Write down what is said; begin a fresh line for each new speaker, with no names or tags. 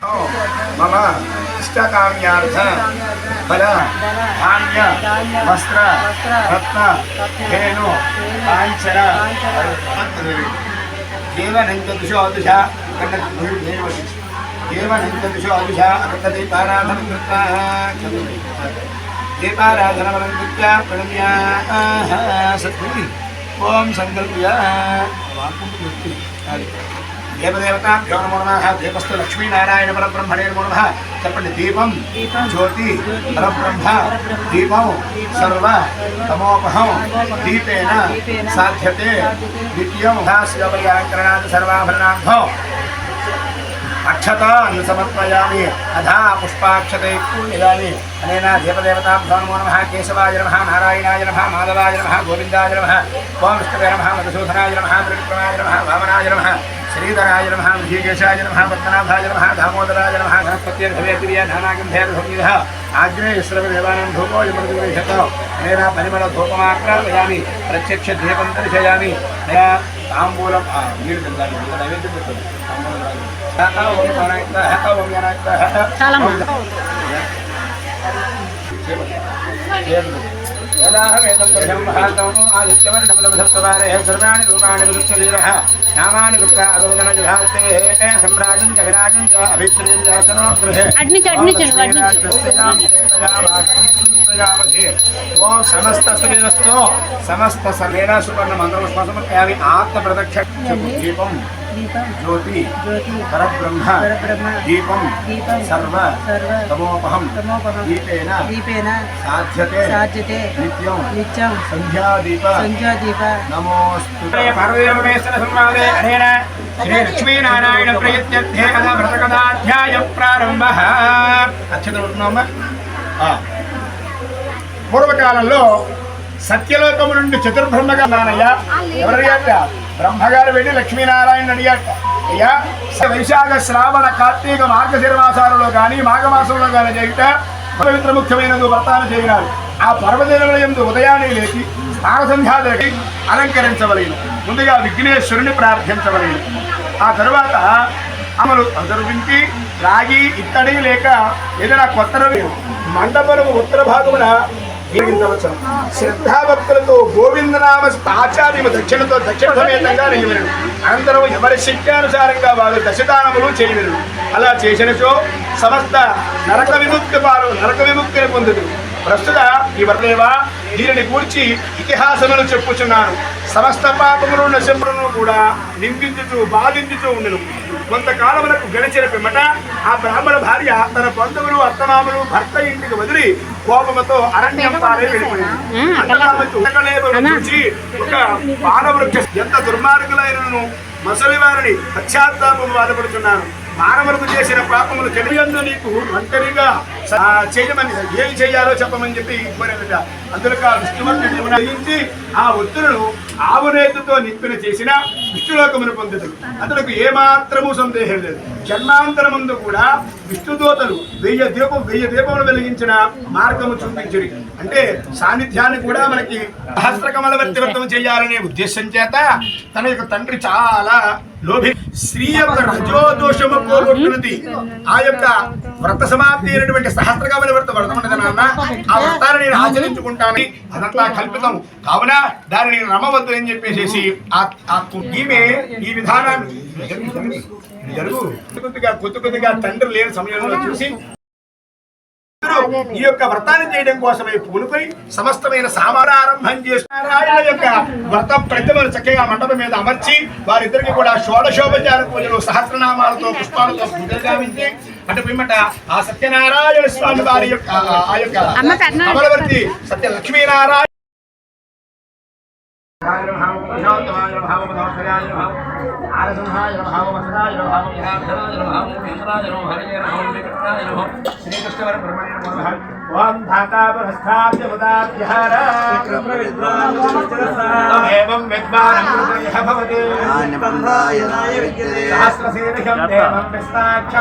मम इष्टकाम्यार्थ फल धान्य वस्त्र रत्न धेनु कांचन देवनंदुषो दिशा देवनंदुषो दिशा अर्थदीपाराधनं कृत्वा दीपाराधनं कृत्वा प्रणम्य सद्गुरु ओम संकल्प्य देवदेवताभ्यो नमो नमः दीपस्तु लक्ष्मीनारायण परब्रह्मणे नमो नमः चपण्डि दीपं ज्योति परब्रह्म दीपं सर्व तमोपहं दीपेन साध्यते नित्यं भास्यवयाकरणात् सर्वाभरणार्थो अक्षतान् समर्पयामि अधा पुष्पाक्षते पूजयामि अनेन देवदेवताभ्यो नमो नमः केशवाय नमः नारायणाय नमः माधवाय नमः गोविन्दाय नमः ओं विष्णवे नमः मधुसूदनाय नमः त्रिविक्रमाय नमः वामनाय नमः श्रीधराय नमः ऋषिकेशाय नमः पद्मनाभाय नमः दामोदराय नमः गणपत्यर्भवेतिर्य नानागन्धैर्भूमिदः आग्नेयश्रवदेवानां धूपो यमृतुविशतो अनेन परिमलधूपमाक्रापयामि प्रत्यक्षदीपं दर्शयामि ताम्बूलं नैवेद्यं सर्वाणि रूपाणि विदुःखवीरः नामानि गुप्ता अलोकनजधाते सम्राजं जगराजं च अभिश्रेयतनो गृहे ओम समस्त सुविरस्तो समस्त समेना सुवर्ण मंत्र पुष्पसमर्पयामि आत्मप्रदक्ष दीपं ज्योति परब्रह्म दीपं सर्व तमोपहं दीपेन साध्यते नित्यं संध्यादीप नमोस्तुते पार्वतीपरमेश्वर संवादे अनेन श्री लक्ष्मीनारायण प्रयत्यर्थे कदा व्रतकथाध्यायं प्रारम्भः अक्षतोत्नम పూర్వకాలంలో సత్యలోకము నుండి చతుర్బ్రహ్మగా నానయ్యా ఎవరయ్యాట బ్రహ్మగారు వెళ్ళి లక్ష్మీనారాయణ అడిగాట అయ్యా వైశాఖ శ్రావణ కార్తీక మార్గశిరమాసాలలో కానీ మాఘమాసంలో కానీ చేయుట పవిత్ర ముఖ్యమైన వ్రతాలు చేయనారు ఆ పర్వదినముల యందు ఉదయాన్నే లేచి స్నాన సంధ్యాదకి అలంకరించవలేను ముందుగా విఘ్నేశ్వరుని ప్రార్థించవలేను ఆ తరువాత అమలు అదరువించి రాగి ఇత్తడి లేక ఏదైనా కొత్త మండపము ఉత్తర భాగమున శ్రద్ధాభక్తులతో గోవిందనామ ఆచార్యము దక్షిణతో దక్షిణ సమేతంగా నెయ్యవలను అనంతరం ఎవరి శక్త్యానుసారంగా వారు దశదానములు చేయవలను అలా చేసినచో సమస్త నరక విముక్తిని పొందుదు ప్రస్తుత ఈ వర్దేవా దీనిని కూర్చి ఇతిహాసములు చెప్పుచున్నాను సమస్త పాపములు నశములను కూడా నిందించుతూ బాధించుతూ ఉండను కొంతకాలమునకు గడిచిన పిమ్మట ఆ బ్రాహ్మణ భార్య తన బంధువులు అత్తమామలు భర్త ఇంటికి వదిలి కోపముతో అరణ్యం పాలై వెళ్ళిపోయింది ఒక బాలవృక్ష ఎంత దుర్మార్గులైనను ముసలి వారిని పశ్చాత్తాపం బాధపడుతున్నాను మానవులకు చేసిన పాపములు తెలియందు నీకు ఒంటరిగా చేయమని ఏం చేయాలో చెప్పమని చెప్పి కోరేదట అందులో విష్ణుమూర్తి ఆ ఒత్తులను ఆవునేతుతో నింపిన చేసిన విష్ణులోకమును పొందుతాడు అతనికి ఏమాత్రము సందేహం లేదు జన్మాంతరముందు కూడా విష్ణుదూతలు 1000 దీపములు వెలిగించిన మార్గము చూపించరు అంటే సాన్నిధ్యాన్ని కూడా మనకి సహస్రకమలవర్తి వ్రతం చేయాలనే ఉద్దేశం చేత తన యొక్క తండ్రి చాలా లోభి స్త్రీ యొక్క రజోదోషము పోగొట్టున్నది ఆ యొక్క వ్రత సమాప్తి అయినటువంటి సహస్రకమల వ్రతం ఉండదు నాన్న ఆ వ్రతాన్ని నేను ఆచరించుకుంటాను అదంతా కల్పితం కావున దానిని రమవద్దు అని చెప్పేసి ఈమె ఈ విధానాన్ని జరుగు కొద్దిగా తండ్రి లేని సమయంలో చూసి ఈ యొక్క వ్రతాన్ని చేయడం కోసమై పూనుకొని సమస్తమైన సామారారంభం చేసిన యొక్క వ్రత ప్రతిమలు చక్కగా మండపం మీద అమర్చి వారిద్దరికి కూడా షోడశోపచార పూజలు సహస్రనామాలతో పుష్పాలతో పూజలు గావించి అటు పిమ్మట ఆ సత్యనారాయణ స్వామి వారి యొక్క ఆ యొక్క అమలవర్తి సత్య లక్ష్మీనారాయణ श्रीकृष्ण ओम धातापरस्थाप्य मुदाभ्यार एवं विद्वान् भवति सहस्रशीर्षं देवं विस्ताक्ष